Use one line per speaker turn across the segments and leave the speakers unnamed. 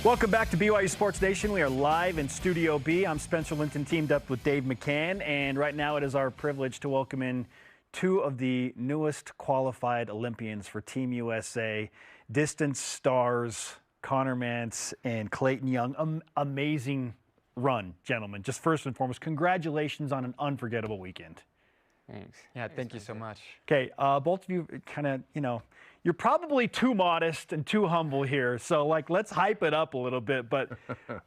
Welcome back to BYU Sports Nation. We are live in Studio B. I'm Spencer Linton, teamed up with Dave McCann, and right now it is our privilege to welcome in two of the newest qualified Olympians for Team USA, distance stars, Connor Mantz and Clayton Young. Amazing run, gentlemen. Just first and foremost, congratulations on an unforgettable weekend.
Thanks.
Yeah, thank you so much.
Okay, both of you kind of, you're probably too modest and too humble here, so let's hype it up a little bit. But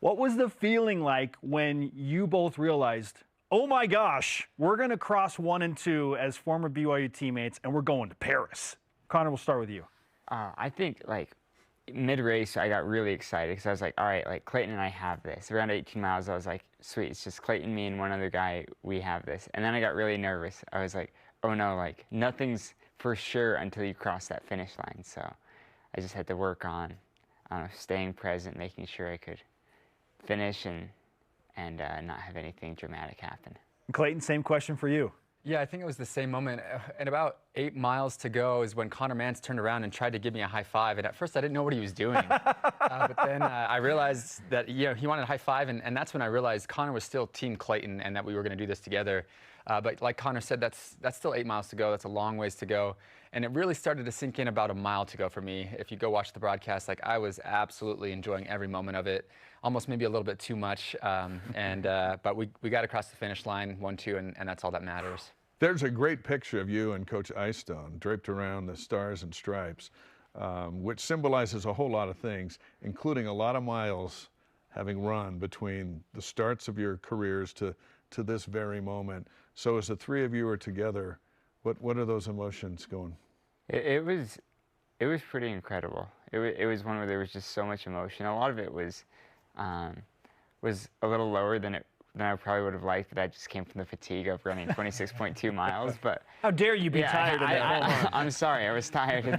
what was the feeling like when you both realized, oh my gosh, we're going to cross 1 and 2 as former BYU teammates, and we're going to Paris? Connor, we'll start with you.
I think mid-race, I got really excited because I was like, all right, Clayton and I have this. Around 18 miles, I was like, sweet, it's just Clayton, me, and one other guy. We have this. And then I got really nervous. I was like, oh no, nothing's for sure until you cross that finish line. So I just had to work on staying present, making sure I could finish and not have anything dramatic happen.
Clayton, same question for you.
Yeah, I think it was the same moment. And about 8 miles to go is when Connor Mantz turned around and tried to give me a high five. And at first I didn't know what he was doing. But then I realized that he wanted a high five. And that's when I realized Connor was still Team Clayton and that we were going to do this together. But like Connor said, that's still 8 miles to go. That's a long ways to go. And it really started to sink in about a mile to go for me. If you go watch the broadcast, I was absolutely enjoying every moment of it. Almost maybe a little bit too much. But we got across the finish line, 1-2, and that's all that matters.
There's a great picture of you and Coach Icestone draped around the stars and stripes, which symbolizes a whole lot of things, including a lot of miles having run between the starts of your careers to this very moment. So as the three of you are together, what are those emotions going?
It was pretty incredible. It was one where there was just so much emotion. A lot of it was a little lower than I probably would have liked, but that just came from the fatigue of running 26.2 miles. But
how dare you be tired of that?
I'm sorry, I was tired.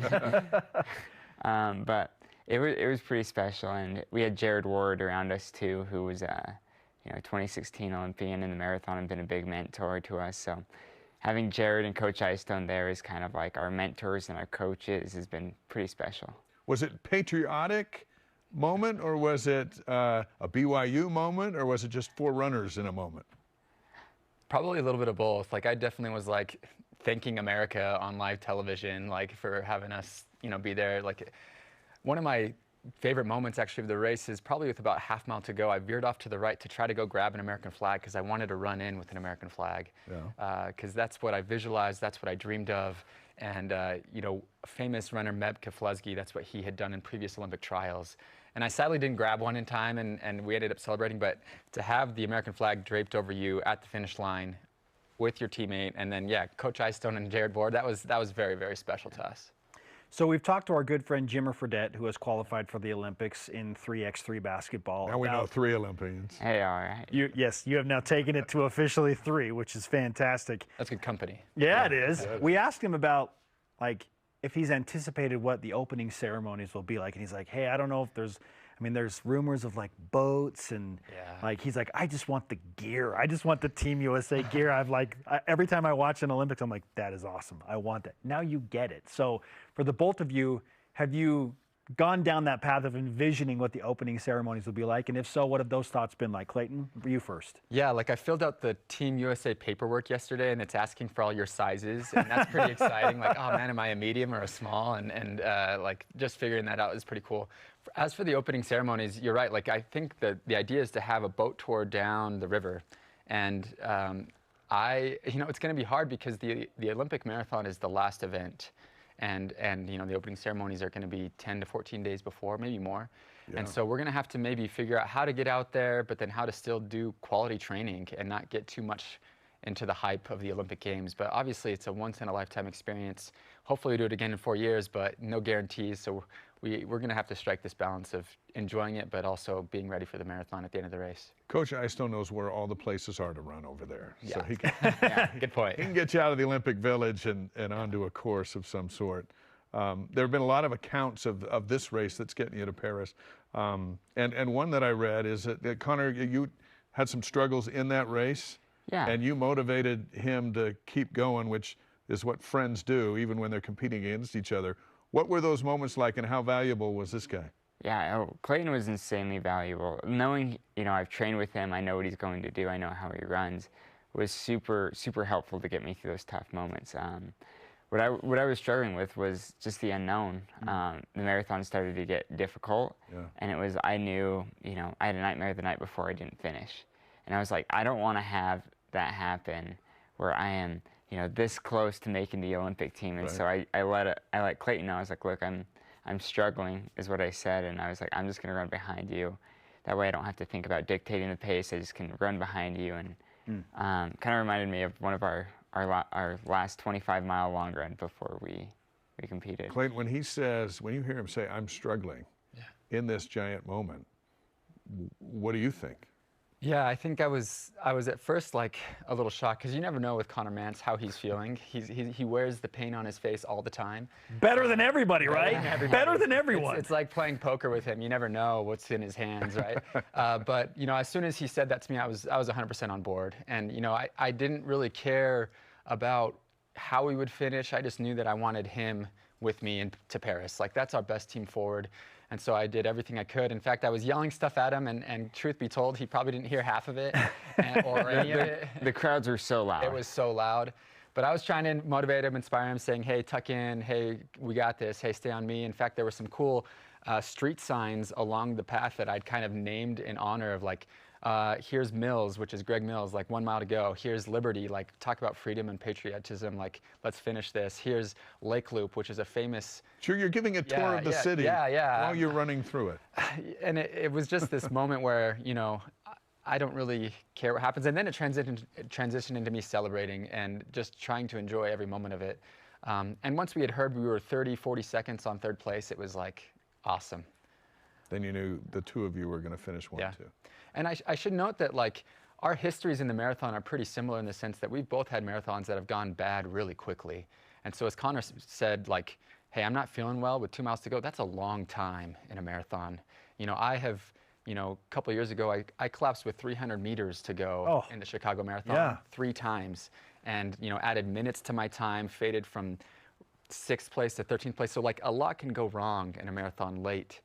But it was pretty special, and we had Jared Ward around us too, who was 2016 Olympian in the marathon and been a big mentor to us. So having Jared and Coach Icestone there is kind of like our mentors and our coaches has been pretty special. Was
it patriotic moment, or was it a BYU moment, or was it just four runners in a moment?
Probably a little bit of both. I definitely was thanking America on live television, for having us, be there. One of my favorite moments actually of the race is probably with about half mile to go. I veered off to the right to try to go grab an American flag because I wanted to run in with an American flag. Because that's what I visualized, that's what I dreamed of. And, famous runner Meb Keflezighi, that's what he had done in previous Olympic trials. And I sadly didn't grab one in time, and we ended up celebrating. But to have the American flag draped over you at the finish line with your teammate, and then, Coach Icestone and Jared Ward, that was very, very special to us.
So we've talked to our good friend Jimmer Fredette, who has qualified for the Olympics in 3x3 basketball.
Now we know 3 Olympians.
Hey, all right.
Yes, you have now taken it to officially 3, which is fantastic.
That's good company.
Yeah, it is. We asked him about, if he's anticipated what the opening ceremonies will be like, and he's like, hey, I don't know if there's rumors of boats and he's like, I just want the gear. I just want the Team USA gear. Every time I watch an Olympics, I'm like, that is awesome. I want that. Now you get it. So for the both of you, have you gone down that path of envisioning what the opening ceremonies will be like? And if so, what have those thoughts been like? Clayton, you first.
Yeah, I filled out the Team USA paperwork yesterday, and it's asking for all your sizes, and that's pretty exciting. Oh man, am I a medium or a small? And just figuring that out is pretty cool. As for the opening ceremonies, you're right. I think that the idea is to have a boat tour down the river, and it's going to be hard because the Olympic marathon is the last event. And the opening ceremonies are going to be 10 to 14 days before, maybe more. Yeah. And so we're going to have to maybe figure out how to get out there, but then how to still do quality training and not get too much into the hype of the Olympic Games. But obviously it's a once-in-a-lifetime experience. Hopefully we do it again in 4 years, but no guarantees. So we're going to have to strike this balance of enjoying it, but also being ready for the marathon at the end of the race.
Coach Icestone knows where all the places are to run over there.
Yeah.
So he can,
good point.
He can get you out of the Olympic Village and onto a course of some sort. There have been a lot of accounts of this race that's getting you to Paris. And one that I read is that, Connor, you had some struggles in that race.
Yeah.
And you motivated him to keep going, which is what friends do, even when they're competing against each other. What were those moments like, and how valuable was this guy?
Yeah, Clayton was insanely valuable. Knowing, I've trained with him, I know what he's going to do, I know how he runs, was super, super helpful to get me through those tough moments. What I was struggling with was just the unknown. The marathon started to get difficult, and I knew, I had a nightmare the night before I didn't finish. And I was like, I don't want to have that happen where I am, this close to making the Olympic team. And so I let Clayton know. I was like, look, I'm struggling, is what I said, and I was like, I'm just gonna run behind you. That way I don't have to think about dictating the pace. I just can run behind you. And kind of reminded me of one of our last 25-mile long run before we competed.
Clayton, when you hear him say, I'm struggling in this giant moment, what do you think?
Yeah, I think I was at first like a little shocked, because you never know with Conor Mantz how he's feeling. He wears the pain on his face all the time.
Better than everybody, right? Better than everyone.
It's like playing poker with him. You never know what's in his hands, right? But as soon as he said that to me, I was 100% on board. And I didn't really care about how we would finish. I just knew that I wanted him with me to Paris. Like, that's our best team forward. And so I did everything I could. In fact, I was yelling stuff at him, and truth be told, he probably didn't hear half of it or any of it.
The crowds were so loud.
It was so loud. But I was trying to motivate him, inspire him, saying, hey, tuck in. Hey, we got this. Hey, stay on me. In fact, there were some cool street signs along the path that I'd kind of named in honor of, like, here's Mills, which is Greg Mills, like 1 mile to go. Here's Liberty, like talk about freedom and patriotism, like let's finish this. Here's Lake Loop, which is a famous...
Sure, you're giving a tour of the city while you're running through it.
And it was just this moment where, I don't really care what happens. And then it transitioned into me celebrating and just trying to enjoy every moment of it. And once we had heard we were 30, 40 seconds on third place, it was like awesome.
Then you knew the two of you were going to finish 1-2.
And I should note that, like, our histories in the marathon are pretty similar in the sense that we've both had marathons that have gone bad really quickly. And so as Conor said, like, hey, I'm not feeling well with 2 miles to go, that's a long time in a marathon. I have, a couple of years ago, I collapsed with 300 meters to go in the Chicago Marathon 3 times. And, added minutes to my time, faded from 6th place to 13th place. So, like, a lot can go wrong in a marathon late.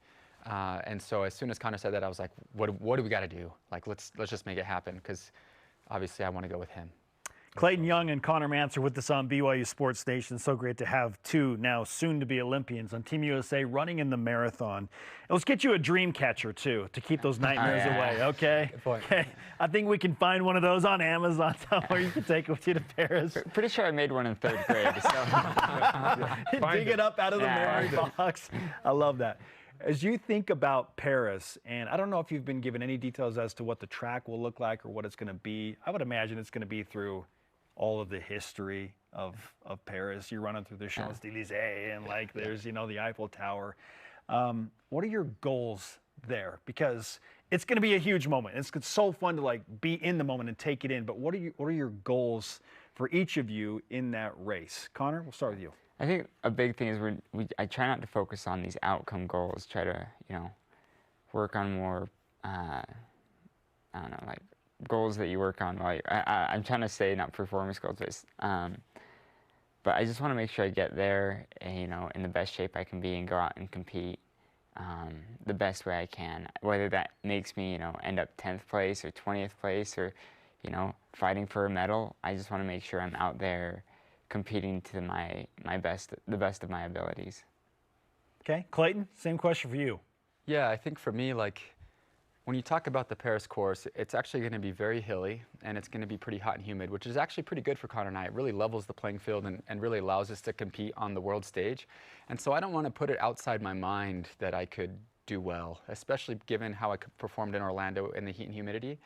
And so as soon as Conor said that, I was like, what do we got to do? Like, let's just make it happen, because obviously I want to go with him.
Clayton Young and Conor Mantz are with us on BYU Sports Nation. So great to have two now soon-to-be Olympians on Team USA running in the marathon. And let's get you a dream catcher, too, to keep those nightmares away, okay?
Good point.
Okay. I think we can find one of those on Amazon somewhere you can take it with you to Paris.
Pretty sure I made one in 3rd grade. So.
Dig it up out of the memory box. I love that. As you think about Paris, and I don't know if you've been given any details as to what the track will look like or what it's going to be. I would imagine it's going to be through all of the history of Paris. You're running through the Champs-Élysées, and like there's, the Eiffel Tower. What are your goals there? Because it's going to be a huge moment. It's so fun to like be in the moment and take it in. But what are your goals for each of you in that race? Conor, we'll start with you.
I think a big thing is I try not to focus on these outcome goals. Try to, work on more, I don't know, like goals that you work on while I'm trying to say not performance goals, but I just want to make sure I get there, and, in the best shape I can be and go out and compete the best way I can. Whether that makes me, end up 10th place or 20th place or, fighting for a medal, I just want to make sure I'm out there competing to the best of my abilities.
Okay, Clayton, same question for you.
Yeah, I think for me, like, when you talk about the Paris course, it's actually going to be very hilly, and it's going to be pretty hot and humid, which is actually pretty good for Conor and I. It really levels the playing field and really allows us to compete on the world stage. And so I don't want to put it outside my mind that I could do well, especially given how I performed in Orlando in the heat and humidity.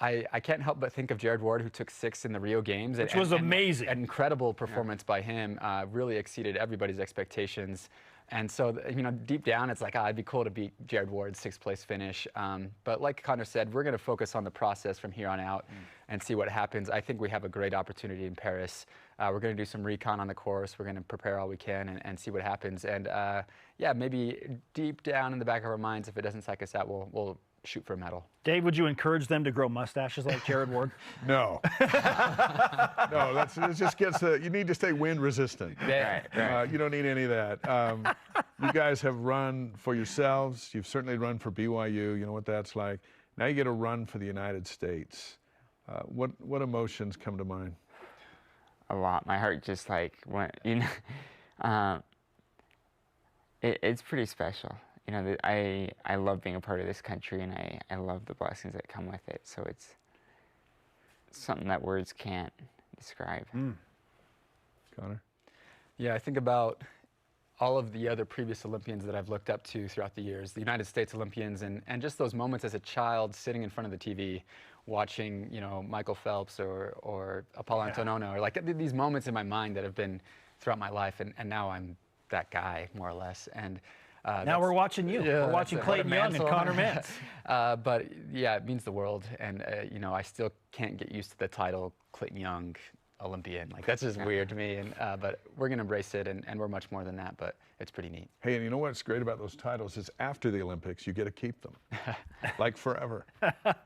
I can't help but think of Jared Ward, who took 6th in the Rio Games.
Which was amazing.
An incredible performance by him, really exceeded everybody's expectations. And so, deep down, it's like, it'd be cool to beat Jared Ward's 6th place finish. But like Conor said, we're going to focus on the process from here on out and see what happens. I think we have a great opportunity in Paris. We're going to do some recon on the course. We're going to prepare all we can and see what happens. And yeah, maybe deep down in the back of our minds, if it doesn't psych us out, we'll shoot for a medal.
Dave, would you encourage them to grow mustaches like Jared Ward?
No. No, it just gets you need to stay wind resistant.
Right.
You don't need any of that. You guys have run for yourselves. You've certainly run for BYU. You know what that's like. Now you get to run for the United States. What emotions come to mind?
A lot. My heart just like went, you know, it's pretty special. You know, I love being a part of this country, and I love the blessings that come with it. So it's something that words can't describe.
Connor?
Yeah, I think about all of the other previous Olympians that I've looked up to throughout the years, the United States Olympians, and just those moments as a child sitting in front of the TV, watching, you know, Michael Phelps or Apollo Antonono, or like these moments in my mind that have been throughout my life, and now I'm that guy, more or less. And
now we're watching you.
Yeah,
we're watching Clayton Young and Connor Mantz.
But yeah, it means the world, and you know, I still can't get used to the title Clayton Young Olympian. Like, that's just weird to me, and but we're gonna embrace it, and we're much more than that, but it's pretty neat.
Hey, and you know what's great about those titles is after the Olympics, you get to keep them, like forever.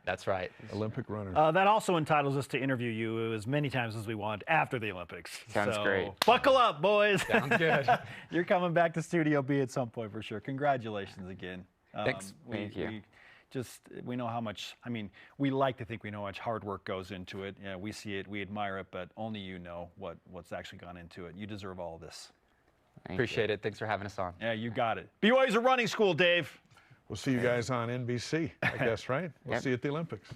That's right.
Olympic runner.
That also entitles us to interview you as many times as we want after the Olympics.
Sounds great.
Buckle up, boys.
Sounds good.
You're coming back to Studio B at some point for sure. Congratulations again.
Thanks.
Thank you.
We know how much, I mean, we like to think we know how much hard work goes into it. Yeah, we see it, we admire it, but only you know what's actually gone into it. You deserve all of this.
Appreciate it. Thanks for having us on.
Yeah, you got it. BYU's a running school, Dave.
We'll see you guys on NBC, I guess, right? We'll see you at the Olympics.